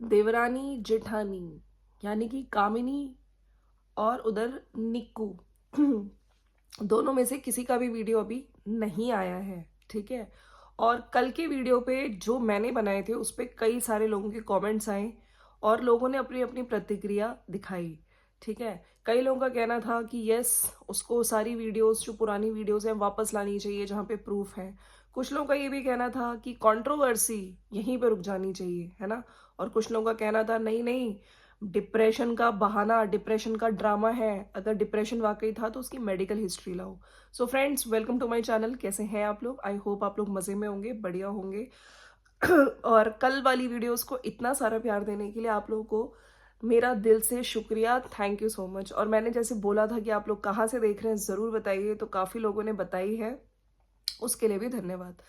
देवरानी जेठानी यानी कि कामिनी और उधर निक्कू दोनों में से किसी का भी वीडियो अभी नहीं आया है। ठीक है। और कल के वीडियो पे जो मैंने बनाए थे उस पे कई सारे लोगों के कमेंट्स आए और लोगों ने अपनी अपनी प्रतिक्रिया दिखाई। ठीक है। कई लोगों का कहना था कि यस, उसको सारी वीडियोस जो पुरानी वीडियोस हैं वापस लानी चाहिए जहाँ पे प्रूफ है। कुछ लोगों का ये भी कहना था कि कंट्रोवर्सी यहीं पे रुक जानी चाहिए, है ना। और कुछ लोगों का कहना था नहीं नहीं, डिप्रेशन का बहाना, डिप्रेशन का ड्रामा है, अगर डिप्रेशन वाकई था तो उसकी मेडिकल हिस्ट्री लाओ। So friends, welcome to my channel. कैसे हैं आप लोग? आई होप आप लोग मज़े में होंगे, बढ़िया होंगे। और कल वाली वीडियोस को इतना सारा प्यार देने के लिए आप लोगों को मेरा दिल से शुक्रिया, थैंक यू सो मच। और मैंने जैसे बोला था कि आप लोग कहाँ से देख रहे हैं ज़रूर बताइए, तो काफ़ी लोगों ने बताई है, उसके लिए भी धन्यवाद।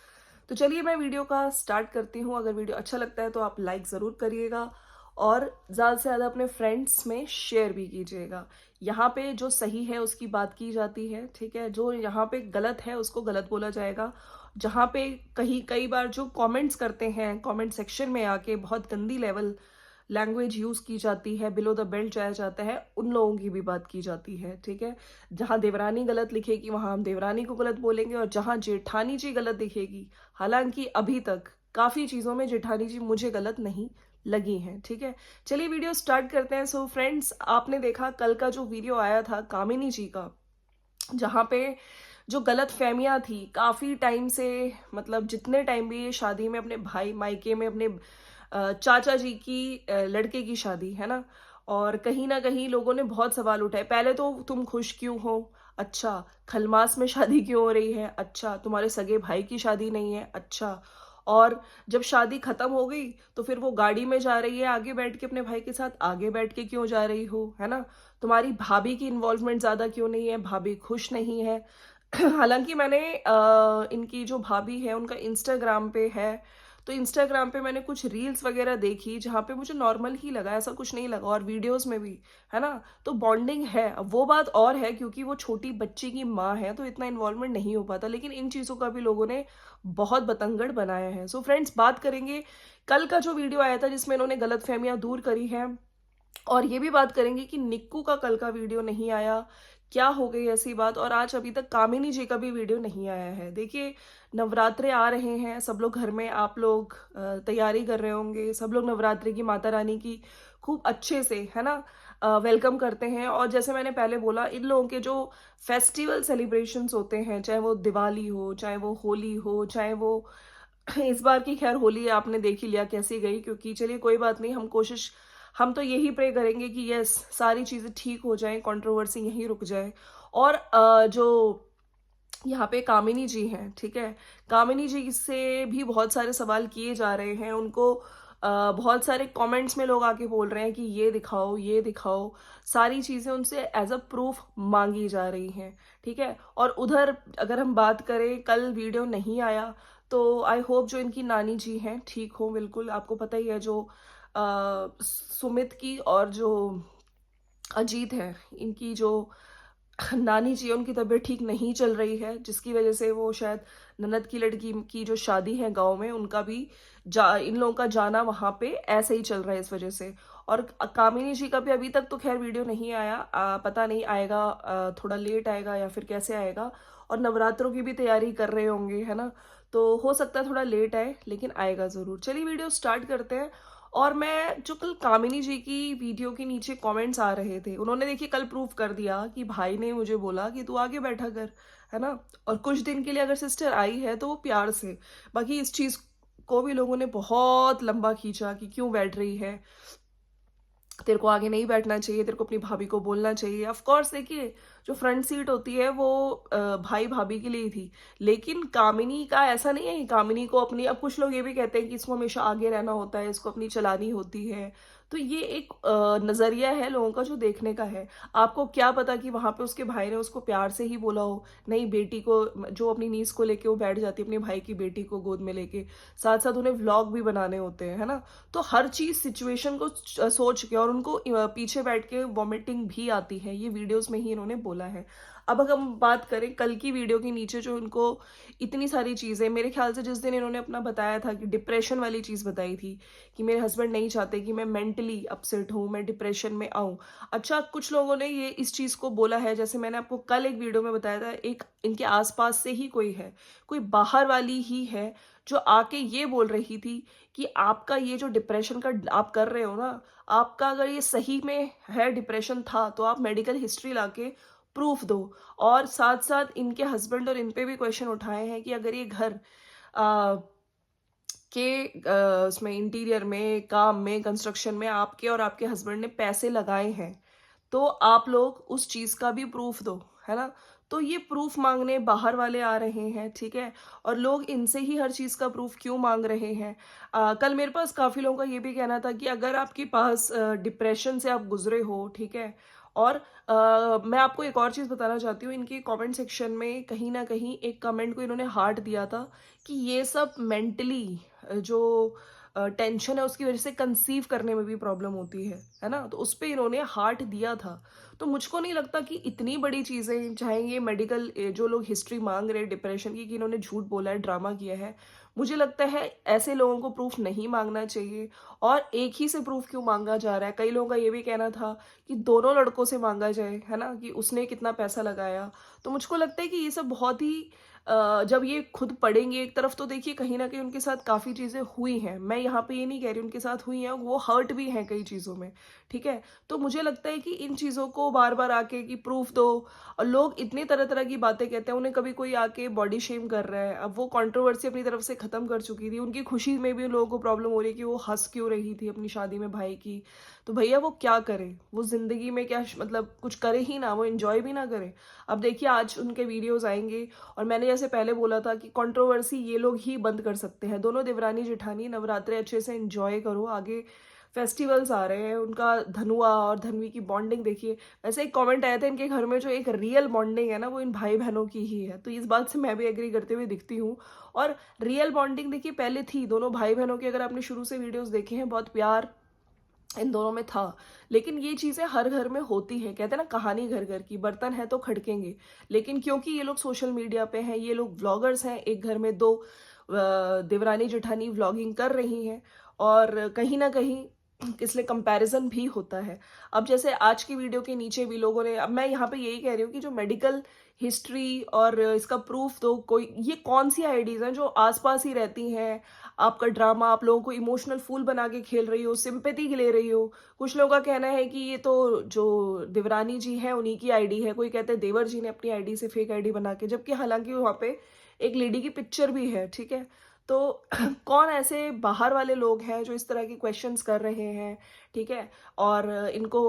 तो चलिए मैं वीडियो का स्टार्ट करती हूँ। अगर वीडियो अच्छा लगता है तो आप लाइक ज़रूर करिएगा और ज़्यादा से ज़्यादा अपने फ्रेंड्स में शेयर भी कीजिएगा। यहाँ पे जो सही है उसकी बात की जाती है, ठीक है। जो यहाँ पे गलत है उसको गलत बोला जाएगा। जहाँ पे कहीं कई बार जो कमेंट्स करते हैं, कमेंट सेक्शन में आके बहुत गंदी लेवल लैंग्वेज यूज की जाती है, बिलो द बेल्ट जाया जाता है, उन लोगों की भी बात की जाती है। ठीक है। जहां देवरानी गलत लिखेगी वहां हम देवरानी को गलत बोलेंगे, और जहां जेठानी जी गलत दिखेगी, हालांकि अभी तक काफी चीजों में जेठानी जी मुझे गलत नहीं लगी हैं। ठीक है। चलिए वीडियो स्टार्ट करते हैं। सो फ्रेंड्स, आपने देखा कल का जो वीडियो आया था कामिनी जी का, जहाँ पे जो गलत फहमियां थी काफी टाइम से, मतलब जितने टाइम भी ये शादी में अपने भाई मायके में अपने चाचा जी की लड़के की शादी है ना, और कहीं ना कहीं लोगों ने बहुत सवाल उठाए। पहले तो तुम खुश क्यों हो? अच्छा। खलमास में शादी क्यों हो रही है? अच्छा। तुम्हारे सगे भाई की शादी नहीं है? अच्छा। और जब शादी खत्म हो गई तो फिर वो गाड़ी में जा रही है आगे बैठ के अपने भाई के साथ, आगे बैठ के क्यों जा रही हो, है ना। तुम्हारी भाभी की इन्वॉल्वमेंट ज्यादा क्यों नहीं है? भाभी खुश नहीं है? हालांकि मैंने इनकी जो भाभी है उनका इंस्टाग्राम पे है, तो इंस्टाग्राम पे मैंने कुछ रील्स वगैरह देखी जहाँ पे मुझे नॉर्मल ही लगा, ऐसा कुछ नहीं लगा, और वीडियोस में भी, है ना। तो बॉन्डिंग है। अब वो बात और है क्योंकि वो छोटी बच्ची की माँ है तो इतना इन्वॉल्वमेंट नहीं हो पाता, लेकिन इन चीज़ों का भी लोगों ने बहुत बतंगड़ बनाया है। सो फ्रेंड्स, बात करेंगे कल का जो वीडियो आया था जिसमें इन्होंने गलतफहमियां दूर करी हैं, और ये भी बात करेंगे कि निक्कू का कल का वीडियो नहीं आया, क्या हो गई ऐसी बात। और आज अभी तक कामिनी जी का भी वीडियो नहीं आया है। देखिए, नवरात्रे आ रहे हैं, सब लोग घर में, आप लोग तैयारी कर रहे होंगे, सब लोग नवरात्रि की माता रानी की खूब अच्छे से, है ना, वेलकम करते हैं। और जैसे मैंने पहले बोला, इन लोगों के जो फेस्टिवल सेलिब्रेशंस होते हैं, चाहे वो दिवाली हो, चाहे वो होली हो, चाहे वो इस बार की खैर होली आपने देख ही लिया कैसी गई, क्योंकि चलिए कोई बात नहीं, हम तो यही प्रे करेंगे कि यस, सारी चीजें ठीक हो जाएं, कंट्रोवर्सी यहीं रुक जाए। और जो यहाँ पे कामिनी जी हैं, ठीक है, कामिनी जी से भी बहुत सारे सवाल किए जा रहे हैं उनको। बहुत सारे कमेंट्स में लोग आके बोल रहे हैं कि ये दिखाओ, ये दिखाओ, सारी चीजें उनसे एज अ प्रूफ मांगी जा रही हैं। ठीक है। और उधर अगर हम बात करें, कल वीडियो नहीं आया तो आई होप जो इनकी नानी जी हैं ठीक हो बिल्कुल। आपको पता ही है जो सुमित की और जो अजीत है, इनकी जो नानी जी है, उनकी तबीयत ठीक नहीं चल रही है, जिसकी वजह से वो शायद ननद की लड़की की जो शादी है गांव में, उनका भी इन लोगों का जाना वहां पे ऐसे ही चल रहा है इस वजह से। और कामिनी जी का भी अभी तक तो खैर वीडियो नहीं आया, पता नहीं आएगा, थोड़ा लेट आएगा या फिर कैसे आएगा। और नवरात्रों की भी तैयारी कर रहे होंगे, है ना, तो हो सकता है थोड़ा लेट आए, लेकिन आएगा जरूर। चलिए वीडियो स्टार्ट करते हैं। और मैं जो कल कामिनी जी की वीडियो के नीचे कमेंट्स आ रहे थे, उन्होंने देखिए कल प्रूफ कर दिया कि भाई ने मुझे बोला कि तू आगे बैठा कर, है ना। और कुछ दिन के लिए अगर सिस्टर आई है तो वो प्यार से, बाकी इस चीज को भी लोगों ने बहुत लंबा खींचा कि क्यों बैठ रही है, तेरे को आगे नहीं बैठना चाहिए, तेरे को अपनी भाभी को बोलना चाहिए। ऑफ कोर्स देखिए, जो फ्रंट सीट होती है वो भाई भाभी के लिए ही थी, लेकिन कामिनी का ऐसा नहीं है कि कामिनी को अपनी, अब कुछ लोग ये भी कहते हैं कि इसको हमेशा आगे रहना होता है, इसको अपनी चलानी होती है। तो ये एक नजरिया है लोगों का जो देखने का है। आपको क्या पता कि वहां पे उसके भाई ने उसको प्यार से ही बोला हो, नहीं बेटी को, जो अपनी नीस को लेके वो बैठ जाती है अपनी भाई की बेटी को गोद में लेके, साथ साथ उन्हें व्लॉग भी बनाने होते हैं, है ना। तो हर चीज सिचुएशन को सोच के, और उनको पीछे बैठ के वॉमिटिंग भी आती है, ये वीडियोस में ही इन्होंने बोला। बोला है। अब अगर हम बात करें कल की वीडियो के नीचे जो इनको इतनी सारी चीज़ें, मेरे ख्याल से जिस दिन इन्होंने अपना बताया था कि डिप्रेशन वाली चीज़ बताई थी कि मेरे हस्बैंड नहीं चाहते कि मैं मेंटली अपसेट हूँ, मैं डिप्रेशन में आऊँ। अच्छा, कुछ लोगों ने ये इस चीज़ को बोला है, जैसे मैंने आपको कल एक वीडियो में बताया था, एक इनके आसपास से ही कोई है, कोई बाहर वाली ही है जो आके ये बोल रही थी कि आपका ये जो डिप्रेशन का आप कर रहे हो ना, आपका अगर ये सही में है डिप्रेशन था तो आप मेडिकल हिस्ट्री लाके प्रूफ दो। और साथ साथ इनके हस्बैंड और इन पे भी क्वेश्चन उठाए हैं कि अगर ये घर आ, उसमें इंटीरियर में, काम में, कंस्ट्रक्शन में आपके और आपके हस्बैंड ने पैसे लगाए हैं तो आप लोग उस चीज़ का भी प्रूफ दो, है ना। तो ये प्रूफ मांगने बाहर वाले आ रहे हैं, ठीक है। और लोग इनसे ही हर चीज़ का प्रूफ क्यों मांग रहे हैं। कल मेरे पास काफ़ी लोगों का ये भी कहना था कि अगर आपके पास डिप्रेशन से आप गुजरे हो, ठीक है। और मैं आपको एक और चीज़ बताना चाहती हूँ, इनके कमेंट सेक्शन में कहीं ना कहीं एक कमेंट को इन्होंने हार्ट दिया था कि ये सब मेंटली जो टेंशन है उसकी वजह से कंसीव करने में भी प्रॉब्लम होती है ना। तो उस पर इन्होंने हार्ट दिया था। तो मुझको नहीं लगता कि इतनी बड़ी चीज़ें, चाहे ये मेडिकल जो लोग हिस्ट्री मांग रहे हैं डिप्रेशन की कि इन्होंने झूठ बोला है, ड्रामा किया है, मुझे लगता है ऐसे लोगों को प्रूफ नहीं मांगना चाहिए। और एक ही से प्रूफ क्यों मांगा जा रहा है, कई लोगों का ये भी कहना था कि दोनों लड़कों से मांगा जाए, है ना, कि उसने कितना पैसा लगाया। तो मुझको लगता है कि ये सब बहुत ही जब ये खुद पढ़ेंगे, एक तरफ तो देखिए कहीं ना कहीं उनके साथ काफ़ी चीज़ें हुई हैं, मैं यहाँ पे ये नहीं कह रही उनके साथ हुई हैं, वो हर्ट भी हैं कई चीज़ों में, ठीक है। तो मुझे लगता है कि इन चीज़ों को बार बार आके कि प्रूफ दो, और लोग इतनी तरह तरह की बातें कहते हैं, उन्हें कभी कोई आके बॉडी शेम कर रहा है, अब वो कंट्रोवर्सी अपनी तरफ से ख़त्म कर चुकी थी, उनकी खुशी में भी लोगों को प्रॉब्लम हो रही है कि वो हंस क्यों रही थी अपनी शादी में भाई की। तो भैया वो क्या करे, वो ज़िंदगी में क्या मतलब कुछ करे ही ना, वो इन्जॉय भी ना करे। अब देखिए आज उनके वीडियोज़ आएंगे, और मैंने जैसे पहले बोला था कि कंट्रोवर्सी ये लोग ही बंद कर सकते हैं। दोनों देवरानी जेठानी नवरात्रे अच्छे से एंजॉय करो, आगे फेस्टिवल्स आ रहे हैं, उनका धनुआ और धनवी की बॉन्डिंग देखिए। वैसे एक कमेंट आया था इनके घर में जो एक रियल बॉन्डिंग है ना वो इन भाई बहनों की ही है, तो इस बात से मैं भी एग्री करते हुए दिखती हूँ। और रियल बॉन्डिंग देखिए पहले थी दोनों भाई बहनों की, अगर आपने शुरू से वीडियोस देखे हैं बहुत प्यार इन दोनों में था। लेकिन ये चीज़ें हर घर में होती हैं, कहते हैं ना कहानी घर घर की, बर्तन है तो खड़केंगे। लेकिन क्योंकि ये लोग सोशल मीडिया पे हैं, ये लोग व्लॉगर्स हैं, एक घर में दो देवरानी जेठानी व्लॉगिंग कर रही हैं, और कहीं ना कहीं इसलिए कंपैरिजन भी होता है। अब जैसे आज की वीडियो के नीचे भी लोगों ने, अब मैं यहाँ पे यही कह रही हूँ कि जो मेडिकल हिस्ट्री और इसका प्रूफ दो, कोई ये कौन सी आईडीज हैं जो आसपास ही रहती हैं, आपका ड्रामा आप लोगों को इमोशनल फूल बना के खेल रही हो, सिंपैथी ले रही हो। कुछ लोगों का कहना है कि ये तो जो देवरानी जी हैं उन्हीं की आईडी है, कोई कहते हैं देवर जी ने अपनी आईडी से फेक आईडी बना के, जबकि हालांकि वहाँ पे एक लेडी की पिक्चर भी है, ठीक है। तो कौन ऐसे बाहर वाले लोग हैं जो इस तरह के क्वेश्चंस कर रहे हैं, ठीक है। और इनको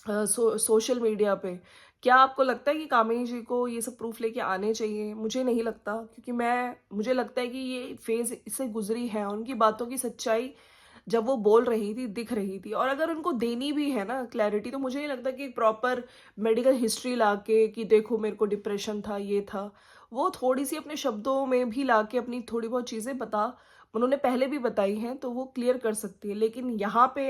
सोशल मीडिया पे, क्या आपको लगता है कि कामिनी जी को ये सब प्रूफ लेके आने चाहिए? मुझे नहीं लगता, क्योंकि मुझे लगता है कि ये फेज इससे गुजरी है, उनकी बातों की सच्चाई जब वो बोल रही थी दिख रही थी। और अगर उनको देनी भी है ना क्लैरिटी, तो मुझे नहीं लगता कि प्रॉपर मेडिकल हिस्ट्री लाके कि देखो मेरे को डिप्रेशन था, ये था, वो थोड़ी सी अपने शब्दों में भी लाके अपनी थोड़ी बहुत चीज़ें उन्होंने पहले भी बताई हैं तो वो क्लियर कर सकती है। लेकिन यहाँ पे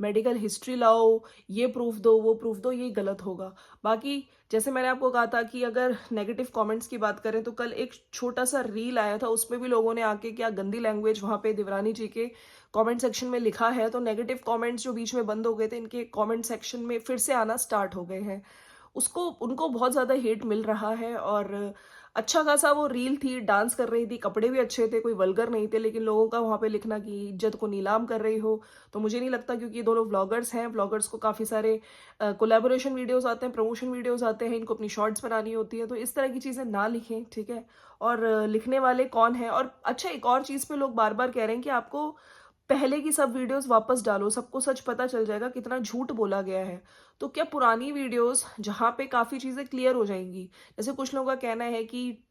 मेडिकल हिस्ट्री लाओ, ये प्रूफ दो, वो प्रूफ दो, ये गलत होगा। बाकी जैसे मैंने आपको कहा था कि अगर नेगेटिव कमेंट्स की बात करें तो कल एक छोटा सा रील आया था, उसमें भी लोगों ने आके क्या गंदी लैंग्वेज वहाँ पे देवरानी जी के कमेंट सेक्शन में लिखा है। तो नेगेटिव कमेंट्स जो बीच में बंद हो गए थे, इनके कमेंट सेक्शन में फिर से आना स्टार्ट हो गए हैं। उसको उनको बहुत ज़्यादा हेट मिल रहा है। और अच्छा खासा वो रील थी, डांस कर रही थी, कपड़े भी अच्छे थे, कोई वल्गर नहीं थे, लेकिन लोगों का वहाँ पे लिखना कि इज्जत को नीलाम कर रही हो। तो मुझे नहीं लगता, क्योंकि ये दोनों व्लॉगर्स हैं, व्लॉगर्स को काफ़ी सारे कोलैबोरेशन वीडियोस आते हैं, प्रमोशन वीडियोस आते हैं, इनको अपनी शॉर्ट्स बनानी होती है, तो इस तरह की चीज़ें ना लिखें, ठीक है। और लिखने वाले कौन है। और अच्छा, एक और चीज़ पे लोग बार बार कह रहे हैं कि आपको पहले की सब वीडियोस वापस डालो, सबको सच पता चल जाएगा कितना झूठ बोला गया है। तो क्या पुरानी वीडियोस जहाँ पे काफ़ी चीज़ें क्लियर हो जाएंगी, जैसे कुछ लोगों का कहना है कि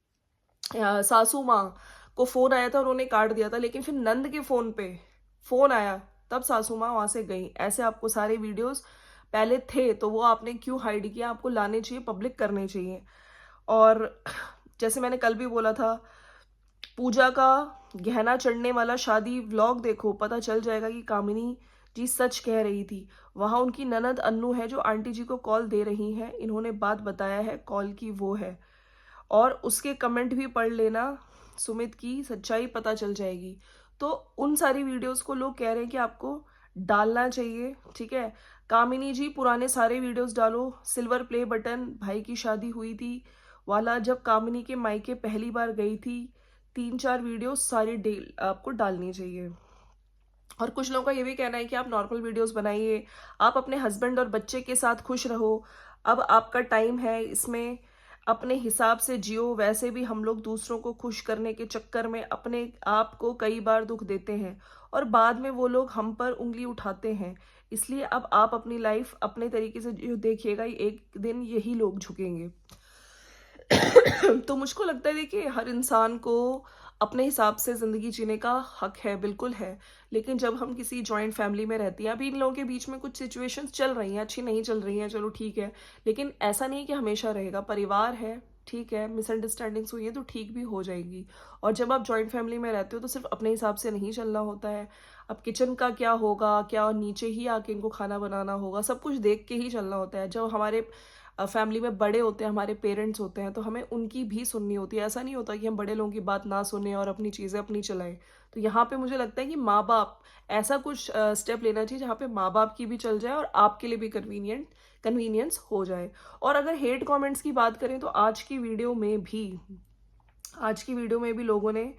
सासू माँ को फोन आया था, उन्होंने काट दिया था, लेकिन फिर नंद के फोन पे फोन आया तब सासू माँ वहां से गई। ऐसे आपको सारे वीडियोस पहले थे तो वो आपने क्यों हाइड किया, आपको लाने चाहिए, पब्लिक करने चाहिए। और जैसे मैंने कल भी बोला था, पूजा का गहना चढ़ने वाला शादी व्लॉग देखो, पता चल जाएगा कि कामिनी जी सच कह रही थी। वहाँ उनकी ननद अन्नू है जो आंटी जी को कॉल दे रही हैं, इन्होंने बात बताया है, कॉल की वो है। और उसके कमेंट भी पढ़ लेना, सुमित की सच्चाई पता चल जाएगी। तो उन सारी वीडियोस को लोग कह रहे हैं कि आपको डालना चाहिए, ठीक है। कामिनी जी पुराने सारे वीडियोस डालो, सिल्वर प्ले बटन भाई की शादी हुई थी वाला, जब कामिनी के मायके पहली बार गई थी, 3-4 वीडियोस सारी आपको डालनी चाहिए। और कुछ लोगों का ये भी कहना है कि आप नॉर्मल वीडियोस बनाइए, आप अपने हस्बैंड और बच्चे के साथ खुश रहो, अब आपका टाइम है, इसमें अपने हिसाब से जियो। वैसे भी हम लोग दूसरों को खुश करने के चक्कर में अपने आप को कई बार दुख देते हैं और बाद में वो लोग हम पर उंगली उठाते हैं। इसलिए अब आप अपनी लाइफ अपने तरीके से जियो, देखिएगा एक दिन यही लोग झुकेंगे। तो मुझको लगता है देखिए, हर इंसान को अपने हिसाब से ज़िंदगी जीने का हक है, बिल्कुल है। लेकिन जब हम किसी जॉइंट फैमिली में रहती हैं, अभी इन लोगों के बीच में कुछ सिचुएशंस चल रही हैं, अच्छी नहीं चल रही हैं, चलो ठीक है। लेकिन ऐसा नहीं है कि हमेशा रहेगा, परिवार है, ठीक है, मिसअंडरस्टैंडिंग्स हुई है तो ठीक भी हो जाएंगी। और जब आप जॉइंट फैमिली में रहते हो तो सिर्फ अपने हिसाब से नहीं चलना होता है। अब किचन का क्या होगा, क्या नीचे ही आके इनको खाना बनाना होगा, सब कुछ देख के ही चलना होता है। जब हमारे फैमिली में बड़े होते हैं, हमारे पेरेंट्स होते हैं, तो हमें उनकी भी सुननी होती है। ऐसा नहीं होता कि हम बड़े लोगों की बात ना सुने और अपनी चीज़ें अपनी चलाएं। तो यहाँ पे मुझे लगता है कि माँ बाप ऐसा कुछ स्टेप लेना चाहिए जहाँ पे माँ बाप की भी चल जाए और आपके लिए भी कन्वीनियंस हो जाए। और अगर हेट कमेंट्स की बात करें तो आज की वीडियो में भी लोगों ने,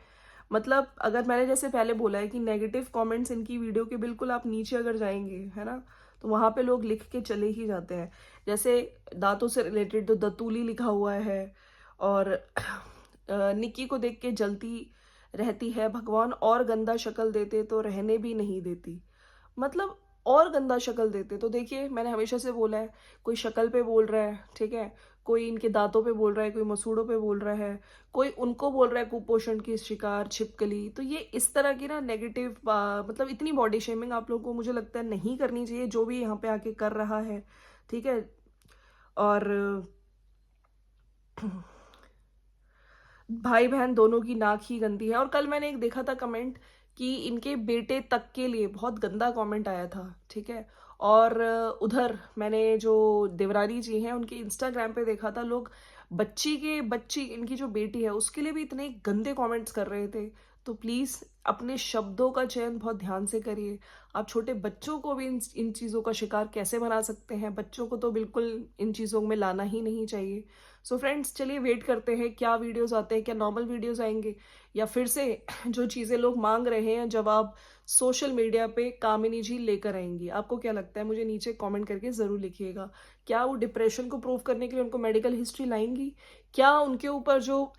मतलब अगर मैंने जैसे पहले बोला है कि नेगेटिव कमेंट्स इनकी वीडियो के बिल्कुल आप नीचे अगर जाएंगे, है ना, तो वहाँ पे लोग लिख के चले ही जाते हैं। जैसे दांतों से रिलेटेड तो दतूली लिखा हुआ है, और निक्की को देख के जलती रहती है, भगवान और गंदा शक्ल देते तो रहने भी नहीं देती। मतलब और गंदा शक्ल देते तो देखिए, मैंने हमेशा से बोला है, कोई शक्ल पे बोल रहा है, ठीक है, कोई इनके दांतों पे बोल रहा है, कोई मसूड़ों पे बोल रहा है, कोई उनको बोल रहा है कुपोषण की शिकार, छिपकली। तो ये इस तरह की ना नेगेटिव, मतलब इतनी बॉडी शेमिंग आप लोगों को मुझे लगता है नहीं करनी चाहिए, जो भी यहाँ पे आके कर रहा है, ठीक है। और भाई बहन दोनों की नाक ही गंदी है। और कल मैंने एक देखा था कमेंट कि इनके बेटे तक के लिए बहुत गंदा कमेंट आया था, ठीक है। और उधर मैंने जो देवरानी जी हैं उनके इंस्टाग्राम पे देखा था, लोग बच्ची इनकी जो बेटी है उसके लिए भी इतने गंदे कमेंट्स कर रहे थे। तो प्लीज़ अपने शब्दों का चयन बहुत ध्यान से करिए। आप छोटे बच्चों को भी इन चीज़ों का शिकार कैसे बना सकते हैं, बच्चों को तो बिल्कुल इन चीज़ों में लाना ही नहीं चाहिए। सो फ्रेंड्स, चलिए वेट करते हैं क्या वीडियोस आते हैं, क्या नॉर्मल वीडियोस आएंगे, या फिर से जो चीज़ें लोग मांग रहे हैं जवाब सोशल मीडिया पे कामिनी जी लेकर आएंगी। आपको क्या लगता है, मुझे नीचे कमेंट करके ज़रूर लिखिएगा। क्या वो डिप्रेशन को प्रूव करने के लिए उनको मेडिकल हिस्ट्री लाएंगी? क्या उनके ऊपर जो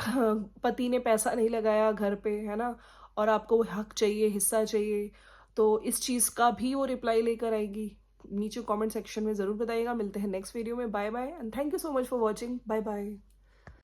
पति ने पैसा नहीं लगाया घर पे, है ना, और आपको हक चाहिए, हिस्सा चाहिए, तो इस चीज़ का भी वो रिप्लाई लेकर आएगी? नीचे कमेंट सेक्शन में ज़रूर बताइएगा। मिलते हैं नेक्स्ट वीडियो में। Bye bye and thank you so much for watching. Bye bye.